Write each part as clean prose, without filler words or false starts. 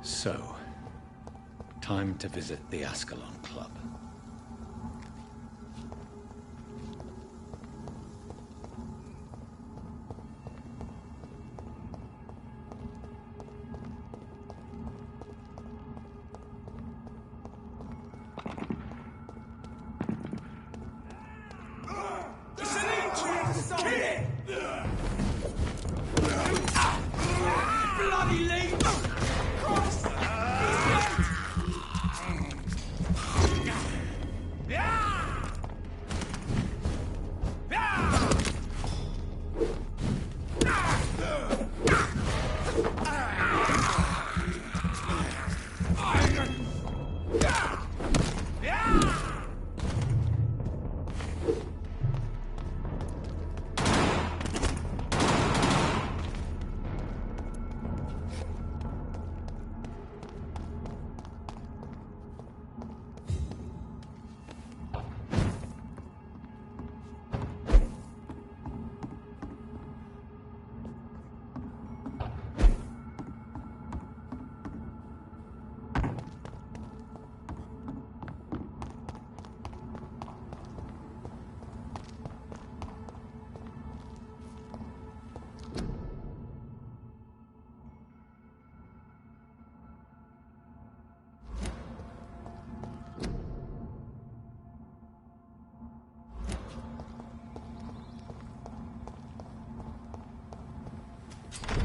So, time to visit the Ascalon Club.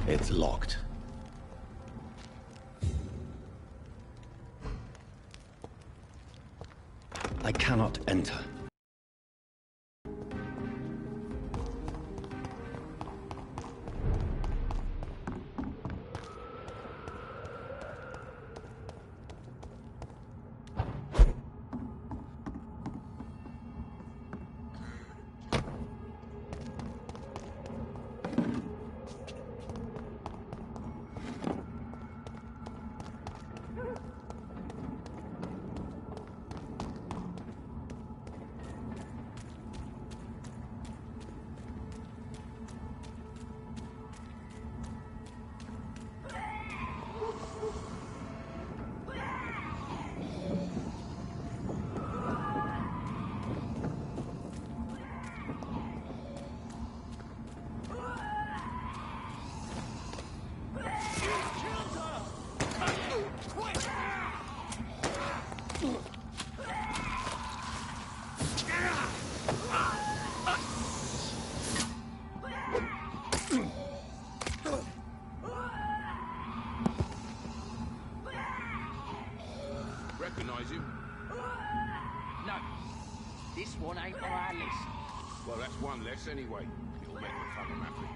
It's locked. I cannot enter. Recognize him? No. This one ain't on our list. Well, that's one less anyway. It'll make the fun happy.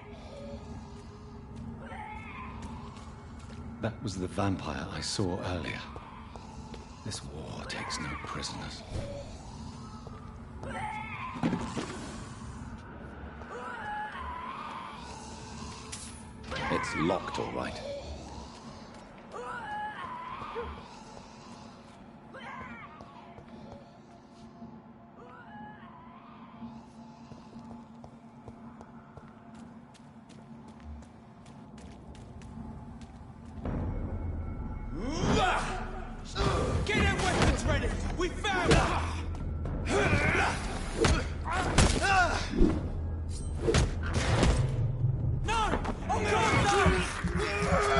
That was the vampire I saw earlier. This war takes no prisoners. It's locked, all right. Get your weapons ready! We found them! No! Oh, God, no!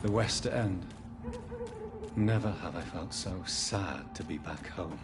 The West End. Never have I felt so sad to be back home.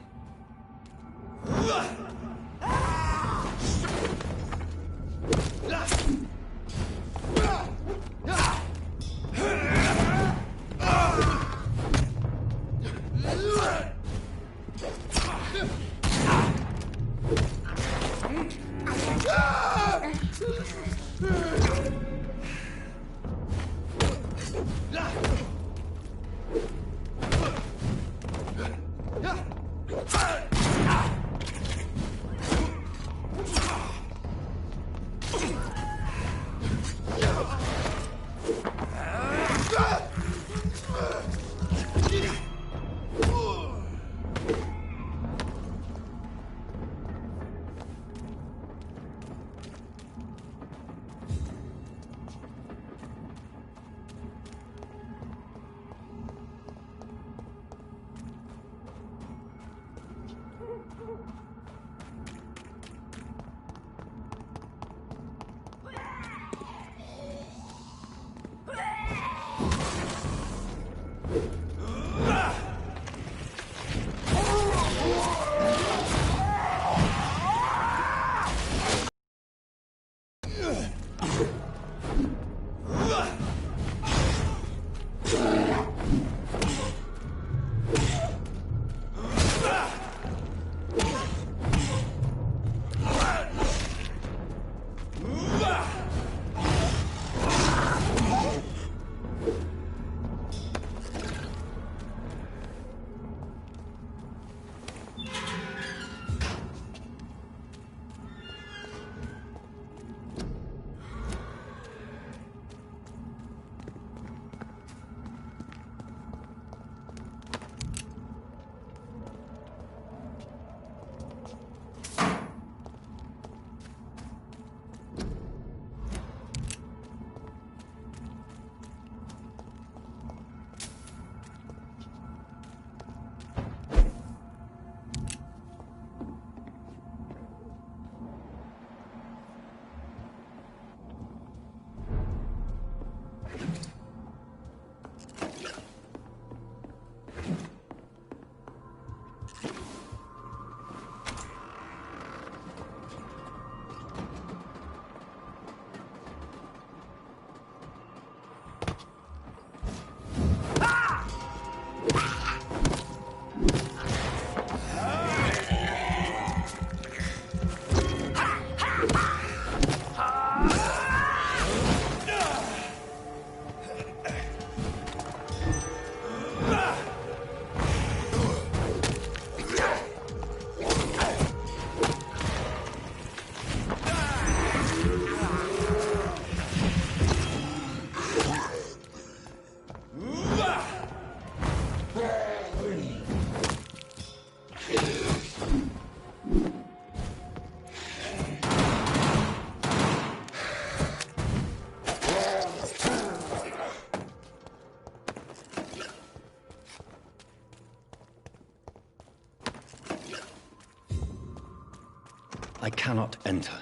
I cannot enter.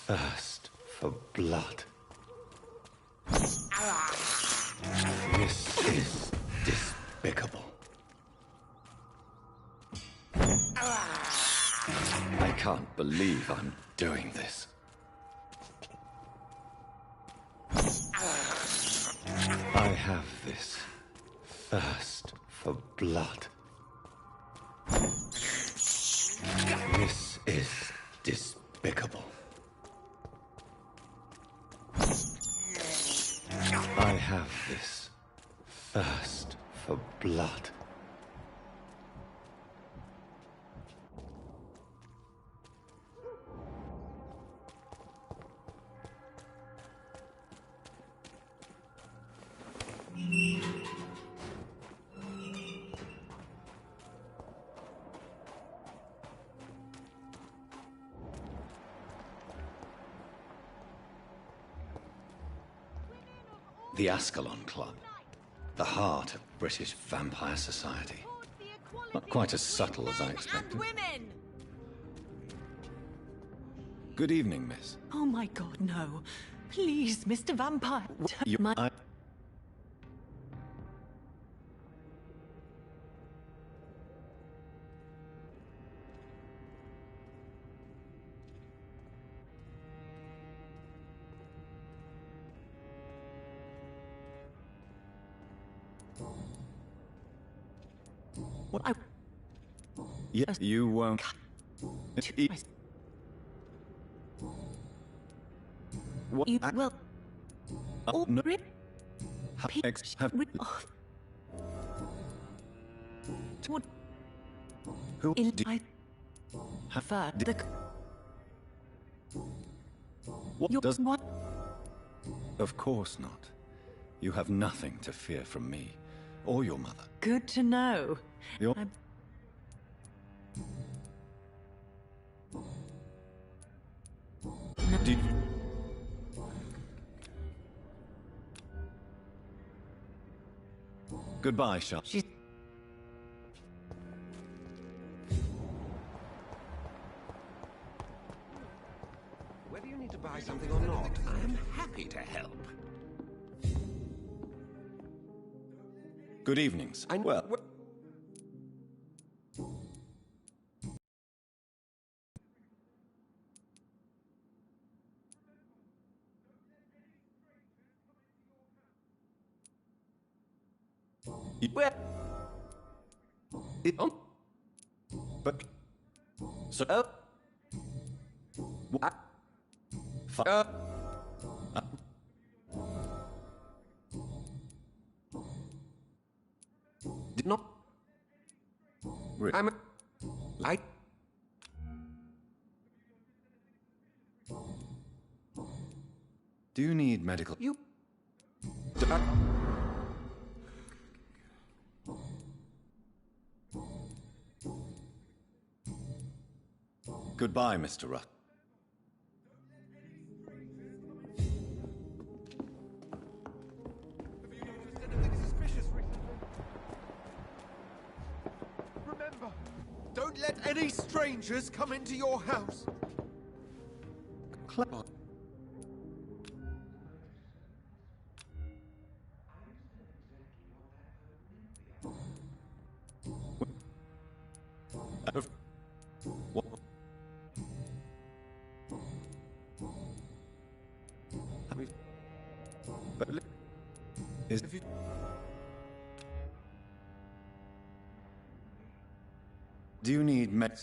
thirst for blood. This is despicable. I can't believe I'm doing this. I have this thirst for blood. This is despicable. I have this thirst for blood. The Ascalon Club, the heart of British vampire society. Not quite as subtle as I expected. Women! Good evening, miss. Oh my god, no. Please, Mr. Vampire. What? Yes, you won't. What? You will. Oh, no. Rip. Have Off. What? Who In did I have the. What You does? what? Of course not. You have nothing to fear from me, or your mother. Good to know. Your No. Did... Goodbye, Sharp. She's. Whether you need to buy something or not, I am happy to help. Good evenings. Well, Where? it on. But so Did not. I'm. I. Do you need medical? You. Goodbye, Mr. Rutt. Remember, don't let any strangers come into your house. What? But is If you... do you need med?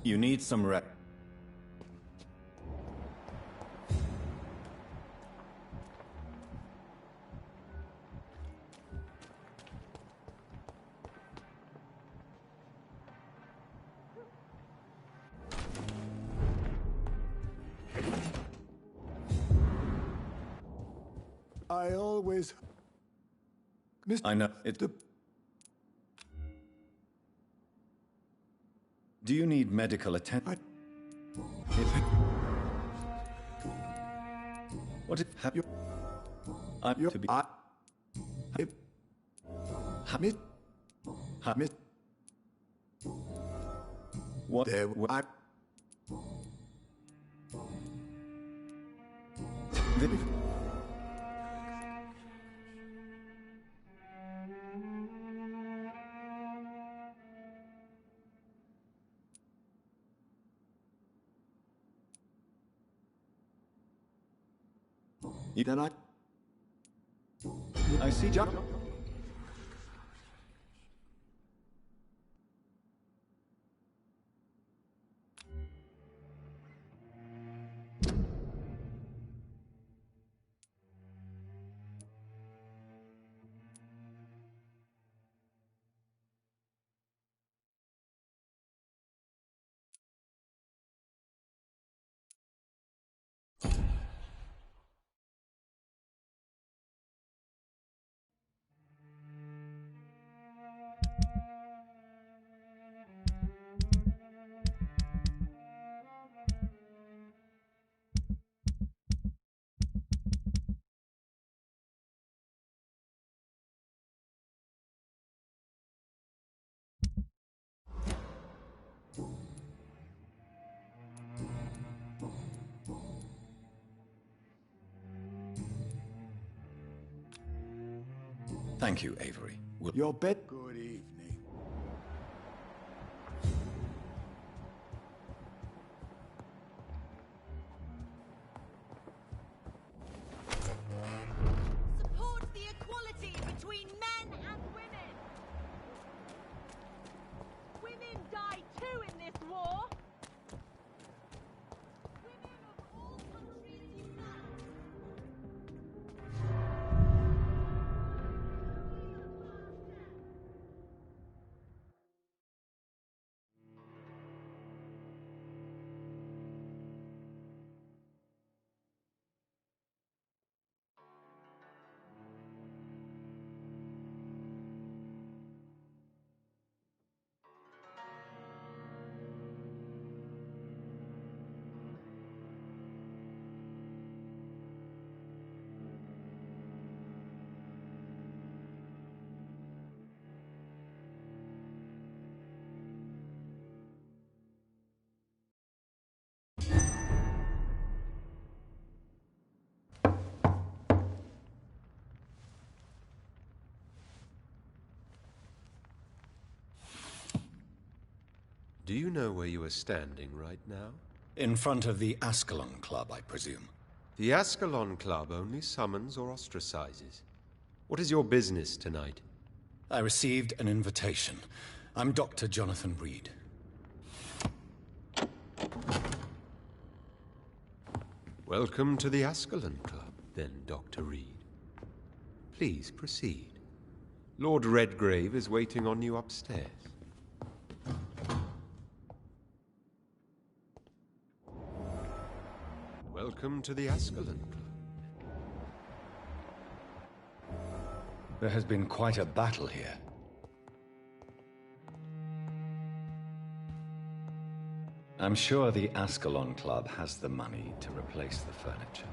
You need some rest. I always... I know it. Do you need medical attention? What if have you? I'm to be. What? There, I... Then I see Jack. Thank you, Avery. Your bed. Good evening. Support the equality between men and women. Women die too in this war. Women of all countries unite. Do you know where you are standing right now? In front of the Ascalon Club, I presume. The Ascalon Club only summons or ostracizes. What is your business tonight? I received an invitation. I'm Dr. Jonathan Reed. Welcome to the Ascalon Club, then, Dr. Reed. Please proceed. Lord Redgrave is waiting on you upstairs. Welcome to the Ascalon Club. There has been quite a battle here. I'm sure the Ascalon Club has the money to replace the furniture.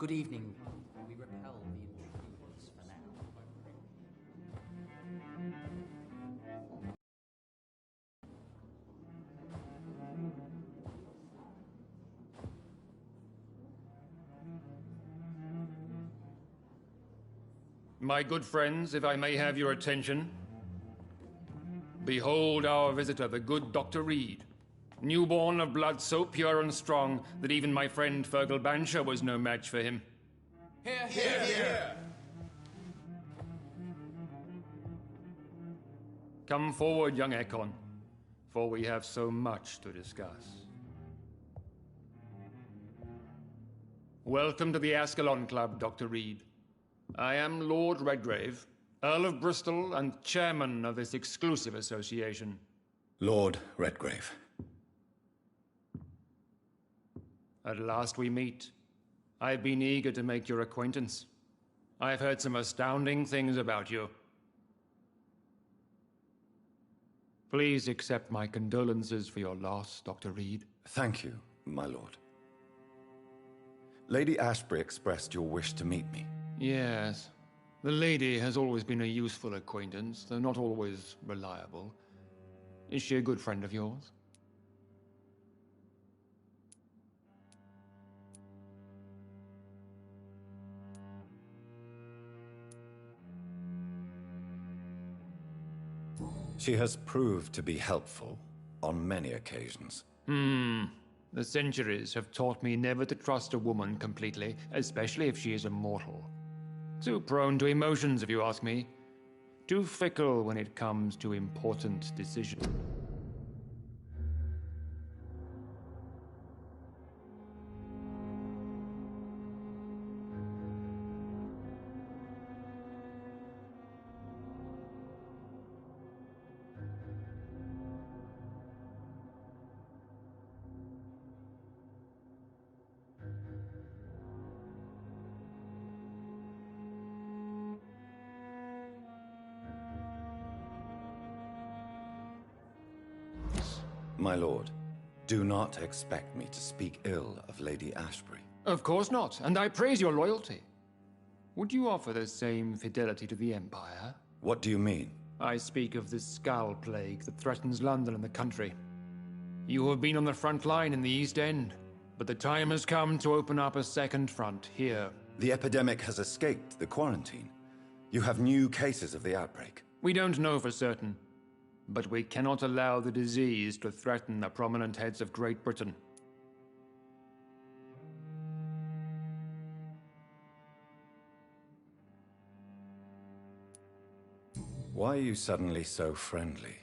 Good evening. We repel the intruders for now. My good friends, if I may have your attention. Behold our visitor, the good Dr. Reed. Newborn of blood so pure and strong that even my friend Fergal Bansher was no match for him. Here, here, here! Come forward, young Ekon, for we have so much to discuss. Welcome to the Ascalon Club, Dr. Reed. I am Lord Redgrave, Earl of Bristol and chairman of this exclusive association. Lord Redgrave. At last we meet. I've been eager to make your acquaintance. I've heard some astounding things about you. Please accept my condolences for your loss, Dr. Reed. Thank you, my lord. Lady Ashbury expressed your wish to meet me. Yes. The lady has always been a useful acquaintance, though not always reliable. Is she a good friend of yours? She has proved to be helpful on many occasions. The centuries have taught me never to trust a woman completely, especially if she is a mortal. Too prone to emotions, if you ask me. Too fickle when it comes to important decisions. My lord, do not expect me to speak ill of Lady Ashbury. Of course not, and I praise your loyalty. Would you offer the same fidelity to the Empire? What do you mean? I speak of the Skull Plague that threatens London and the country. You have been on the front line in the East End, but the time has come to open up a second front here. The epidemic has escaped the quarantine. You have new cases of the outbreak. We don't know for certain, but we cannot allow the disease to threaten the prominent heads of Great Britain. Why are you suddenly so friendly?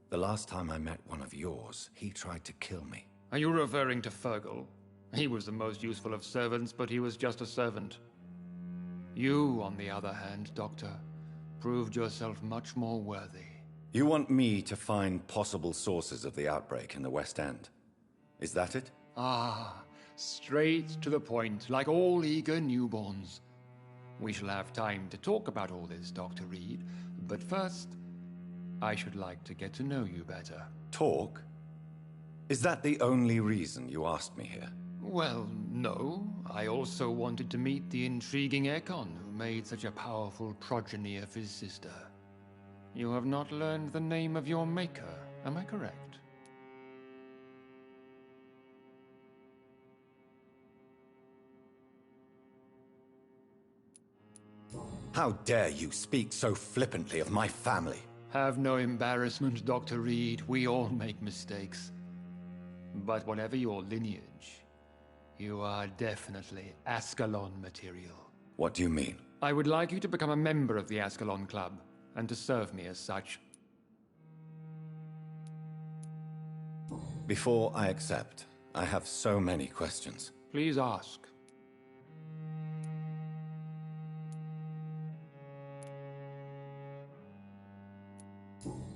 The last time I met one of yours, he tried to kill me. Are you referring to Fergal? He was the most useful of servants, but he was just a servant. You, on the other hand, Doctor, proved yourself much more worthy. You want me to find possible sources of the outbreak in the West End? Is that it? Ah, straight to the point, like all eager newborns. We shall have time to talk about all this, Dr. Reed, but first, I should like to get to know you better. Talk? Is that the only reason you asked me here? Well, no. I also wanted to meet the intriguing Ekon, who made such a powerful progeny of his sister. You have not learned the name of your maker, am I correct? How dare you speak so flippantly of my family? Have no embarrassment, Dr. Reed. We all make mistakes. But whatever your lineage, you are definitely Ascalon material. What do you mean? I would like you to become a member of the Ascalon Club, and to serve me as such. Before I accept, I have so many questions. Please ask.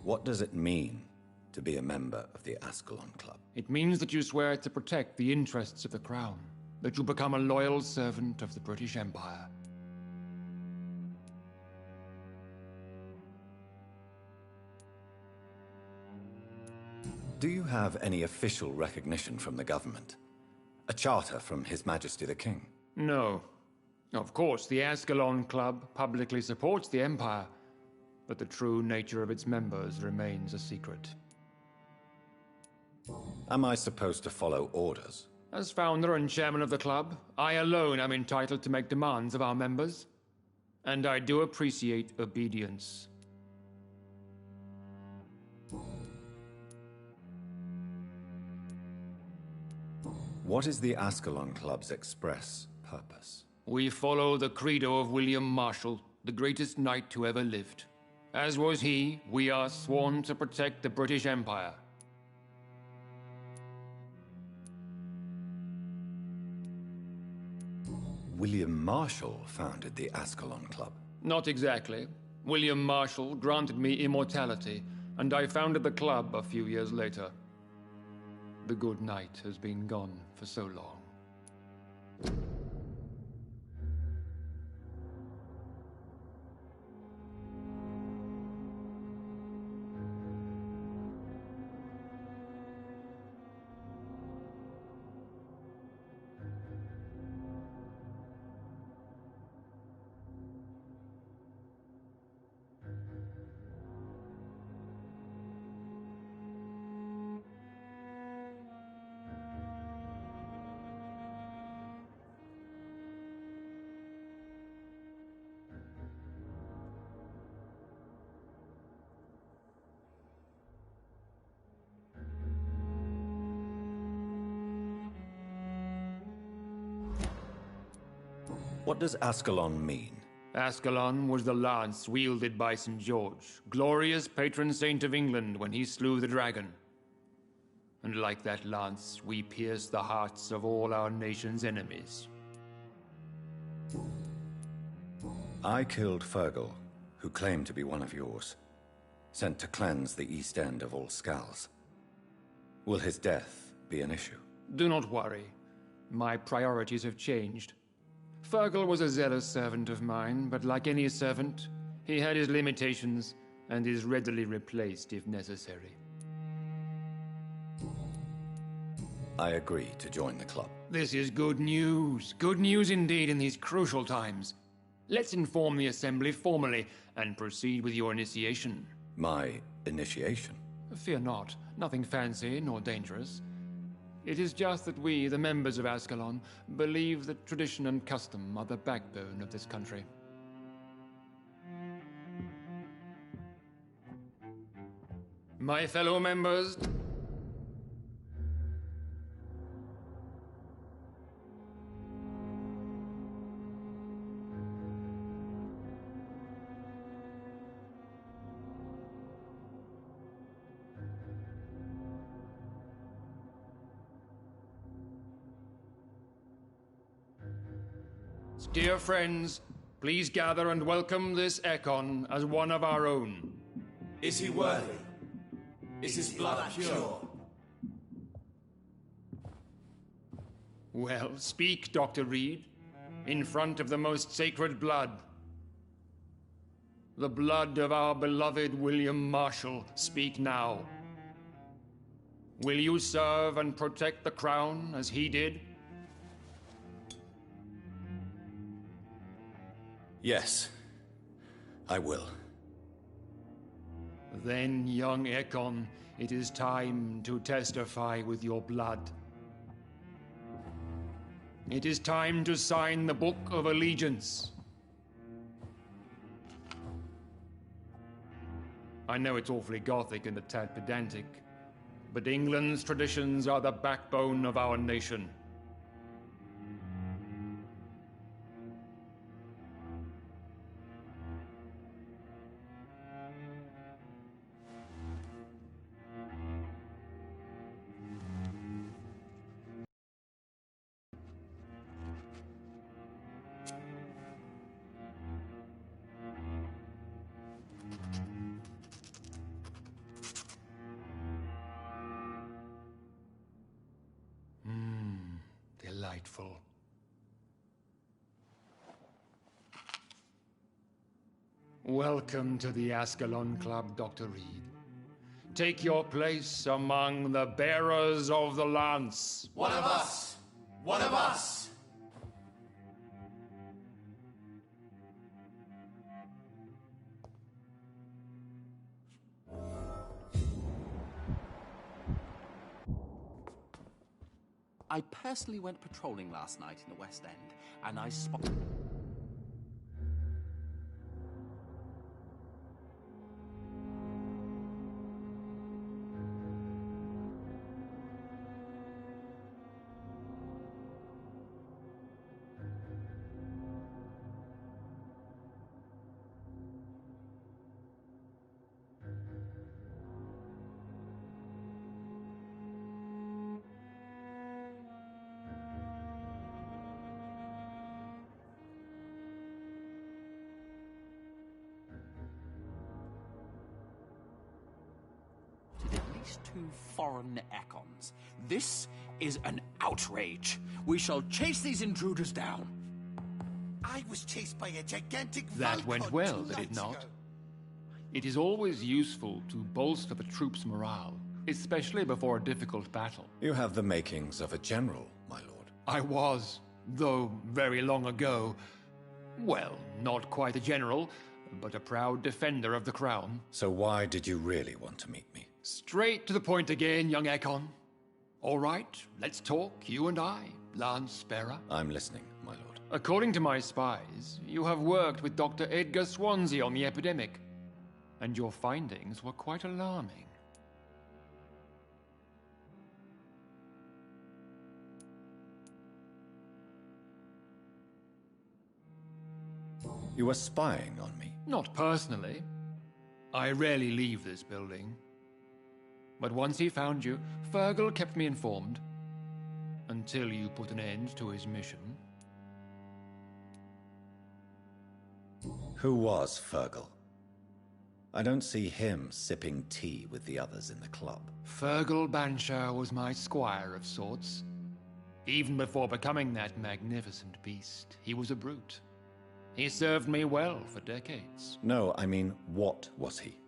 What does it mean to be a member of the Ascalon Club? It means that you swear to protect the interests of the Crown, that you become a loyal servant of the British Empire. Do you have any official recognition from the government? A charter from His Majesty the King? No. Of course, the Ascalon Club publicly supports the Empire, but the true nature of its members remains a secret. Am I supposed to follow orders? As founder and chairman of the club, I alone am entitled to make demands of our members, and I do appreciate obedience. What is the Ascalon Club's express purpose? We follow the credo of William Marshall, the greatest knight who ever lived. As was he, we are sworn to protect the British Empire. William Marshall founded the Ascalon Club. Not exactly. William Marshall granted me immortality, and I founded the club a few years later. The good knight has been gone for so long. What does Ascalon mean? Ascalon was the lance wielded by St. George, glorious patron saint of England when he slew the dragon. And like that lance, we pierce the hearts of all our nation's enemies. I killed Fergal, who claimed to be one of yours, sent to cleanse the East End of all Skulls. Will his death be an issue? Do not worry. My priorities have changed. Fergal was a zealous servant of mine, but like any servant, he had his limitations and is readily replaced if necessary. I agree to join the club. This is good news. Good news indeed in these crucial times. Let's inform the Assembly formally and proceed with your initiation. My initiation? Fear not. Nothing fancy nor dangerous. It is just that we, the members of Ascalon, believe that tradition and custom are the backbone of this country. My fellow members, dear friends, please gather and welcome this Ekon as one of our own. Is he worthy? Is his blood pure? Well, speak, Dr. Reed, in front of the most sacred blood. The blood of our beloved William Marshall, speak now. Will you serve and protect the crown as he did? Yes, I will. Then, young Ekon, it is time to testify with your blood. It is time to sign the Book of Allegiance. I know it's awfully gothic and a tad pedantic, but England's traditions are the backbone of our nation. Delightful. Welcome to the Ascalon Club, Dr. Reed. Take your place among the bearers of the lance. One of us! One of us! I personally went patrolling last night in the West End, and I spotted... at least 2 foreign econs. This is an outrage. We shall chase these intruders down. I was chased by a gigantic That went Valcon well, 2 did it nights not? ago. It is always useful to bolster the troops' morale, especially before a difficult battle. You have the makings of a general, my lord. I was, though very long ago. Well, not quite a general, but a proud defender of the crown. So why did you really want to meet me? Straight to the point again, young Ekon. All right, let's talk, you and I, Lance Sparrow. I'm listening, my lord. According to my spies, you have worked with Dr. Edgar Swansea on the epidemic, and your findings were quite alarming. You were spying on me. Not personally. I rarely leave this building. But once he found you, Fergal kept me informed. Until you put an end to his mission. Who was Fergal? I don't see him sipping tea with the others in the club. Fergal Banshire was my squire of sorts. Even before becoming that magnificent beast, he was a brute. He served me well for decades. No, I mean, what was he?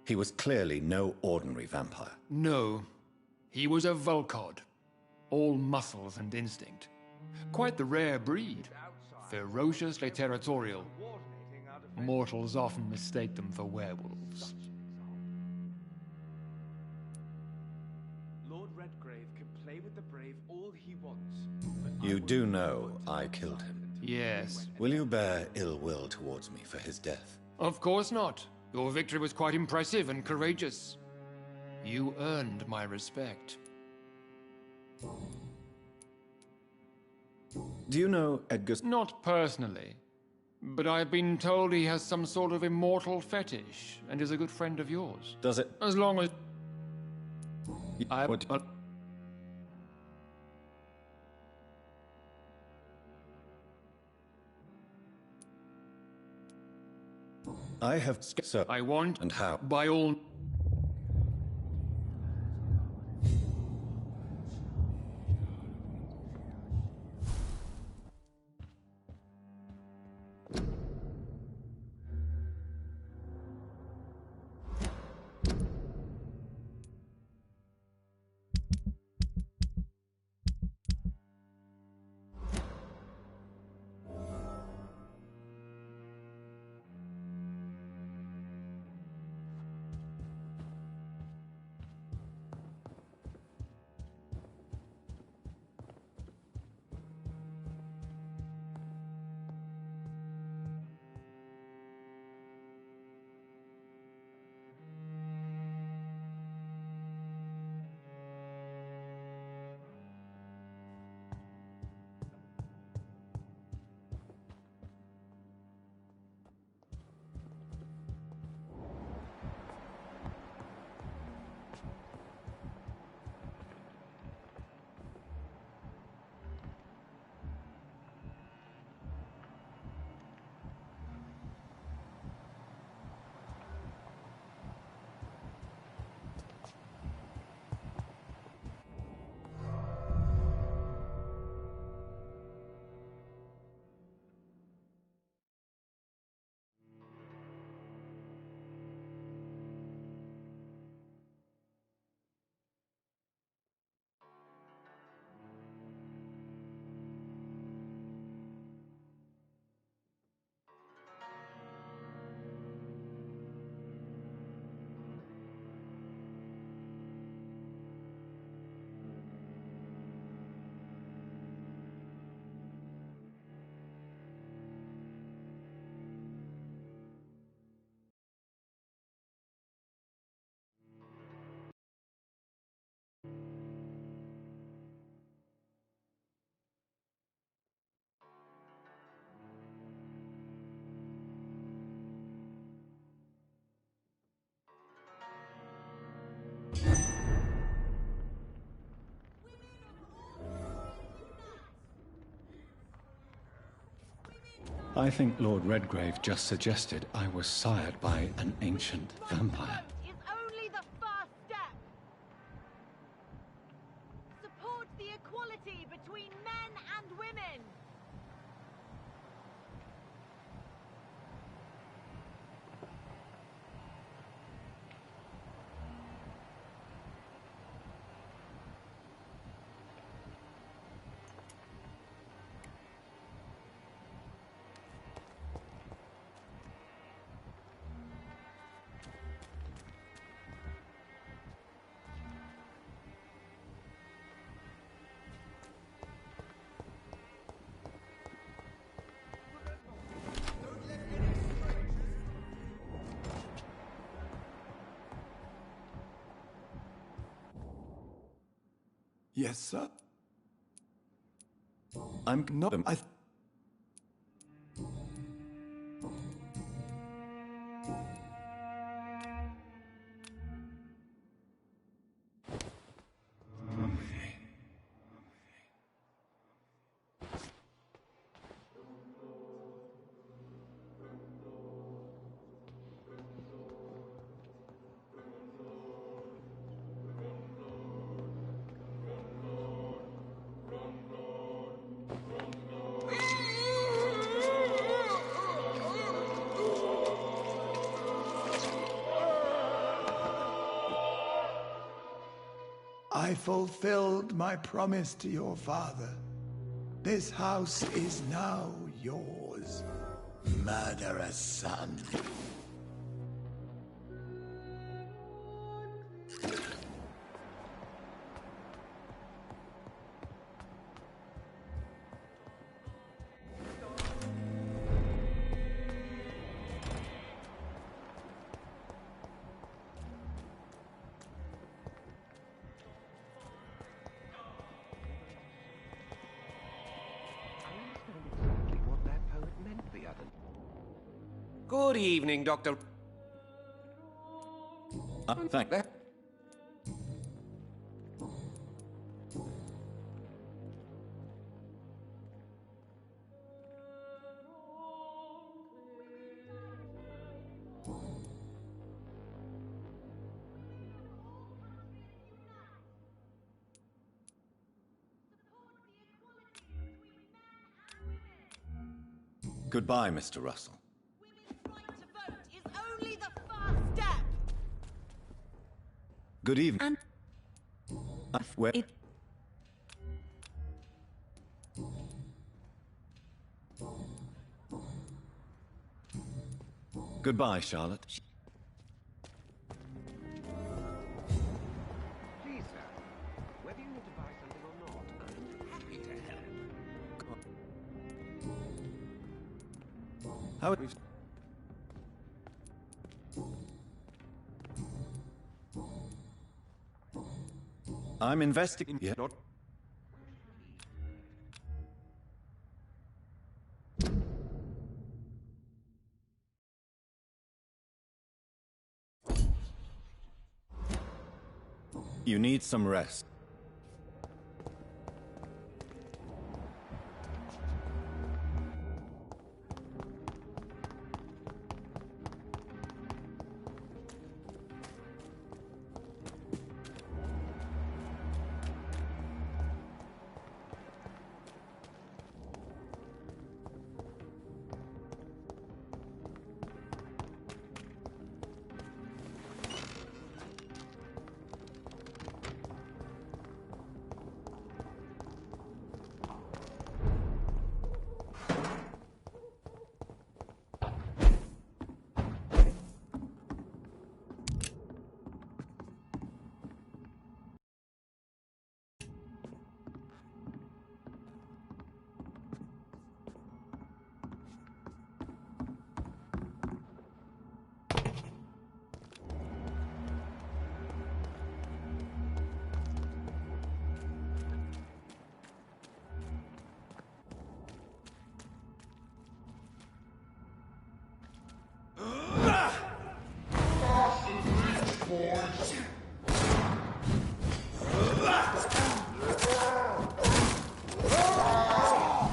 He was clearly no ordinary vampire. No, he was a Volcod. All muscles and instinct. Quite the rare breed. Ferociously territorial. Mortals often mistake them for werewolves. Lord Redgrave can play with the brave all he wants. You do know I killed him. Yes. Will you bear ill will towards me for his death? Of course not. Your victory was quite impressive and courageous. You earned my respect. Do you know Edgar... Not personally, but I've been told he has some sort of immortal fetish and is a good friend of yours. Does it... As long as... What... I have... So... I want... And how? By all... I think Lord Redgrave just suggested I was sired by an ancient vampire. Is only the first step. Support the equality between men and women. Yes, sir. I'm not. I fulfilled my promise to your father. This house is now yours, murderous son. Good evening, Doctor. Thank you. Goodbye, Mr. Russell. Women's right to vote is only the first step. Good evening. Where? Goodbye, Charlotte. Please, sir. Whether you need to buy something or not, I'm happy to help. How? I'm investigating. Yeah. Not. You need some rest.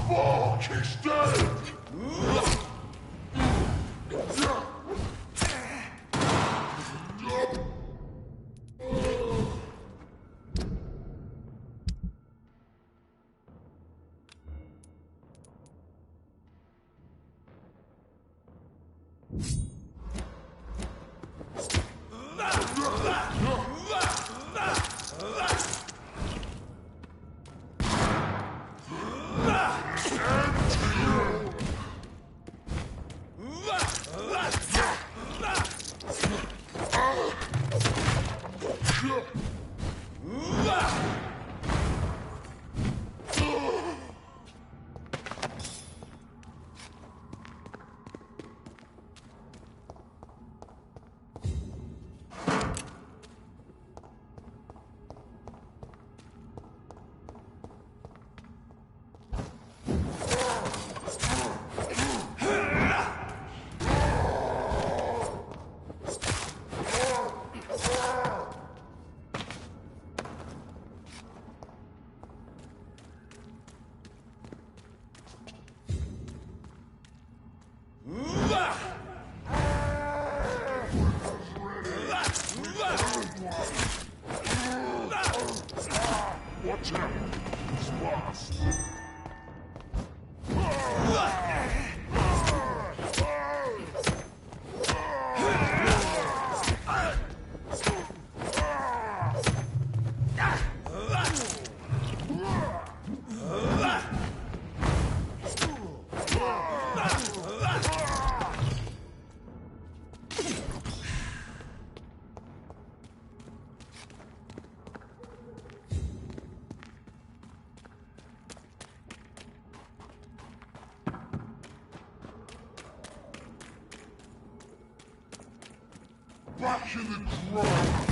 Fuck, he's dead! Back in the ground!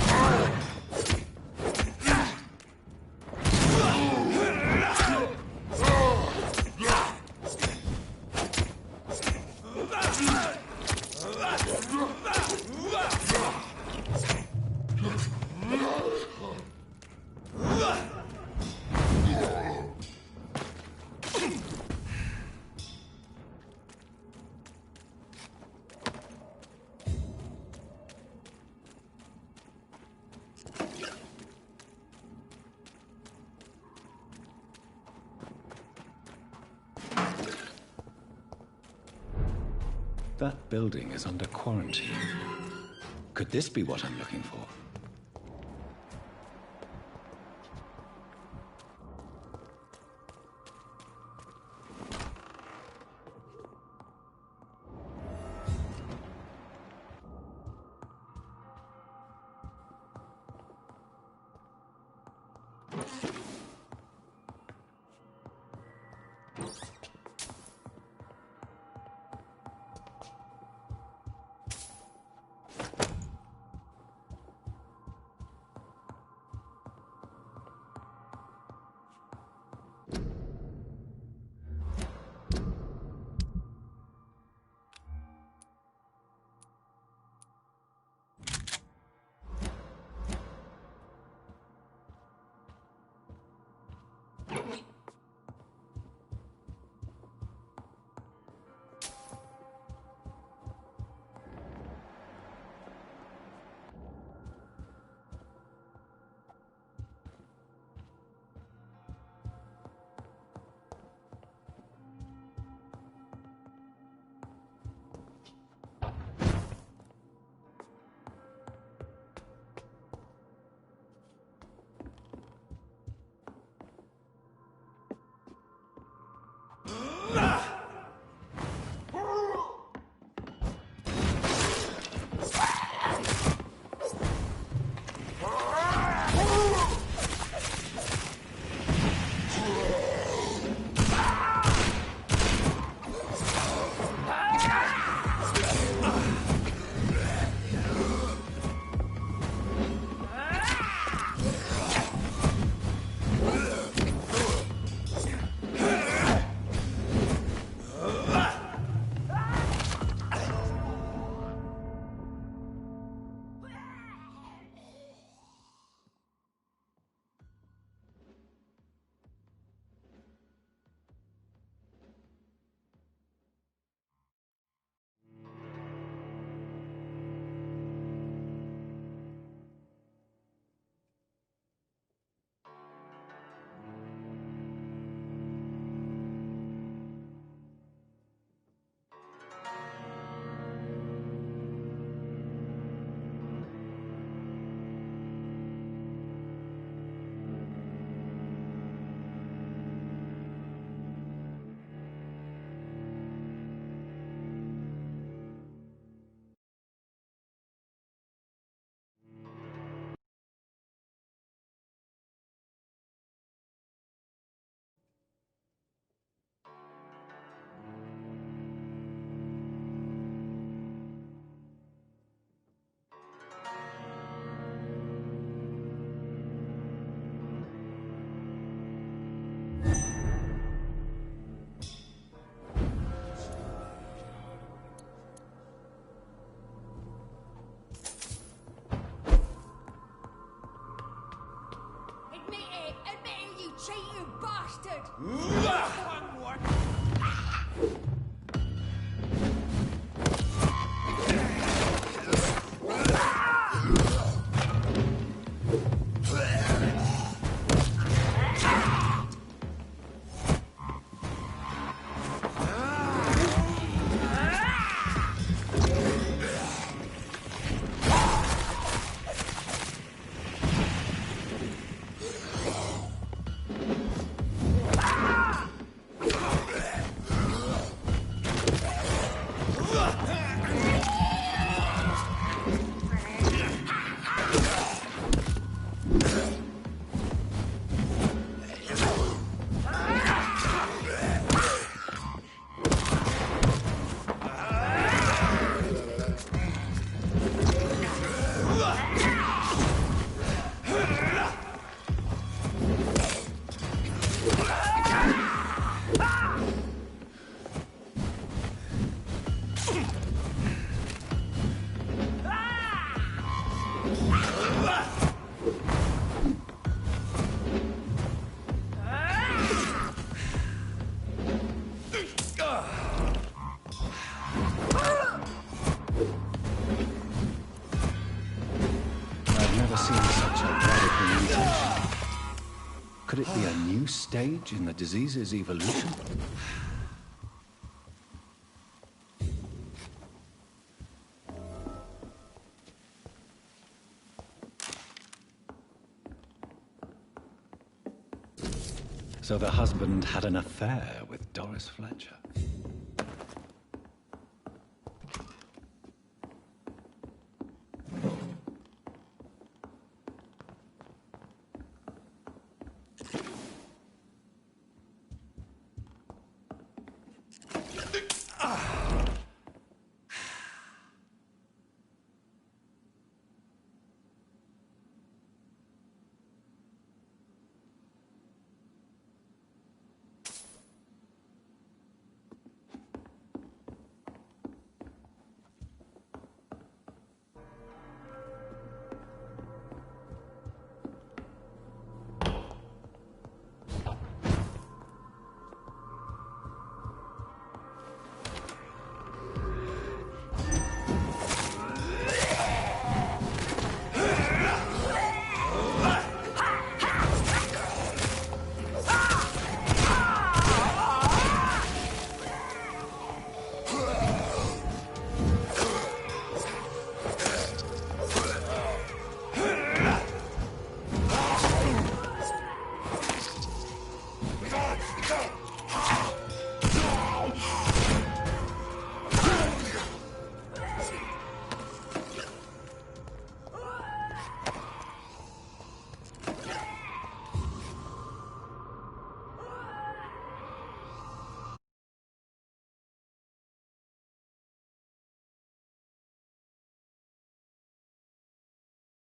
That building is under quarantine. Could this be what I'm looking for? Could it be a new stage in the disease's evolution? So the husband had an affair with Doris Fletcher.